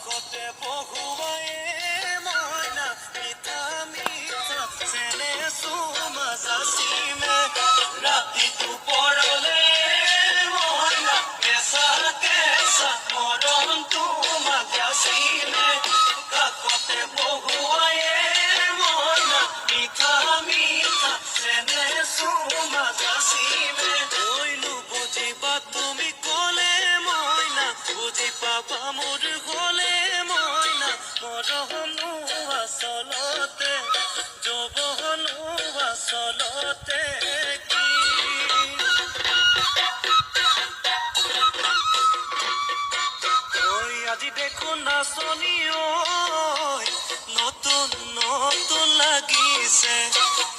কাষতে বহুৱাই মইনা মিঠা মিঠা চেনে চুমা যাচিমে ৰাতিটো পৰলে মইনা কেঁচা কেঁচা মৰমটো যাচিমে কাষতে বহুৱাই মইনা মিঠা মিঠা চেনে চুমা যাচিমে কৈলো বুজিবা তুমি ক'লে মইনা বুজি পাবা মোৰ গ'লে মইনা মৰমনো আচলতে যৌৱনো আচলতে কি ঐ আজি দেখোন নাচনি ঐ নতুন নতুন লাগিছে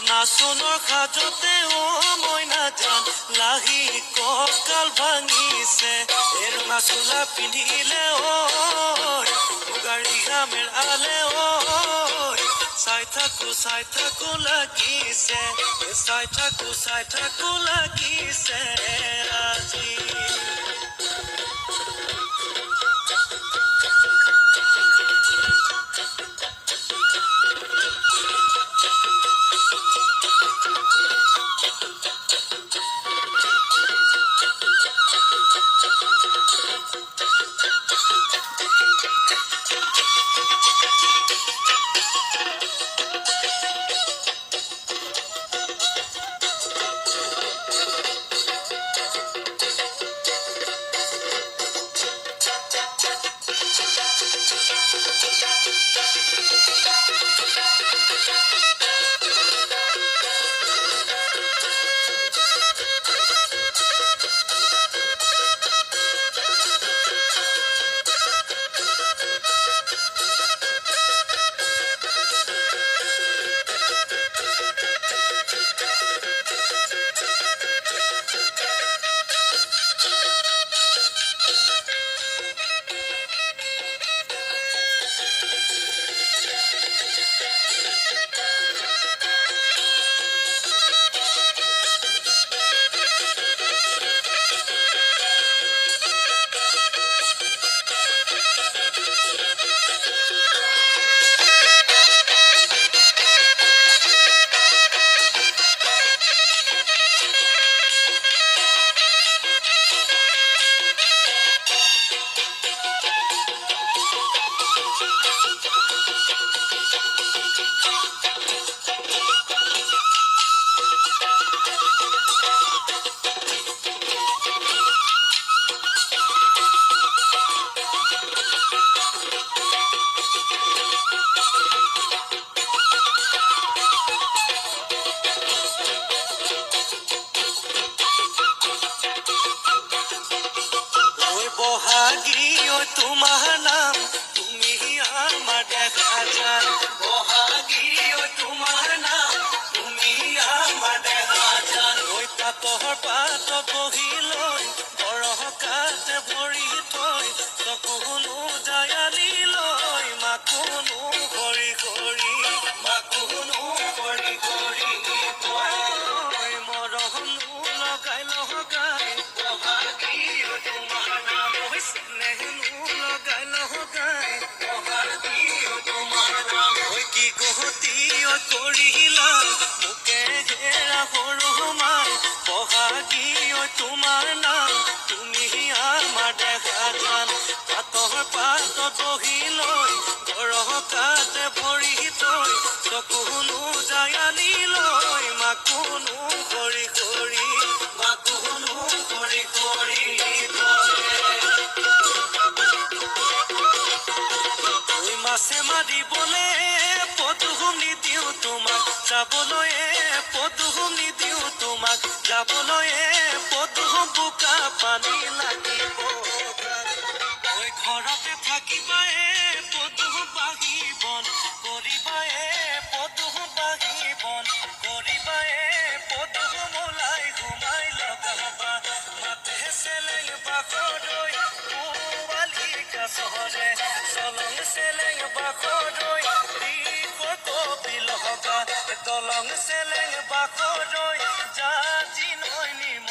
নাচনৰ সাজতে মইনা জান লাহি কঁকাল ভাঙিছে এৰঙা চোলা পিন্ধিলে গাড়ী মেৰালে চাই থাকো লাগিছে চাই থাকো লাগিছে আজি তোমাৰ নাম তুমি আমাৰ দেখা যান বহাগী তোমাৰ নাম তুমি আমাৰ দেখা যান ঐ পাতৰ পাত বহি লৈ বৰকাতে ভৰি থৈ চকুনো জায়ালি লৈ মাকুনো কৰি কৰি মাকুনো কৰি কৰি মৰমনো লগাই লগাই বহাগী তোমাৰ নাম স্নেহনো লগাই লগাই বহাগী তোমাৰ নাম কি গহতি কৰিলা মোকে ঘেৰা সৰু মাই বহাগী তোমাৰ নাম তুমি আমাৰ দেখা যান পাতৰ পাত বহি লৈ বৰকাতে ভৰি থৈ চকুনো জায়ালি লৈ মাকুনো কৰি কৰি মাকুনো কৰি কৰি মাছে মাৰিবলে পদুম নিদিওঁ তোমাক যাবলৈ পদুম নিদিওঁ তোমাক যাবলৈ পদুম বোকা পানী লাগিব ঘৰতে থাকিবা পদুম বাঢ়িবন কৰিবা পদুম বাঢ়িবন কৰিবা পদুম ওলাই সোমাই লগাবা মাতে চেলেং বাখৰৈ পোৱালিকা চহৰে চলং চেলেং বাখৰৈ কবি লগা দলং চেলেং বাখৰৈ জাজি নৈ নিম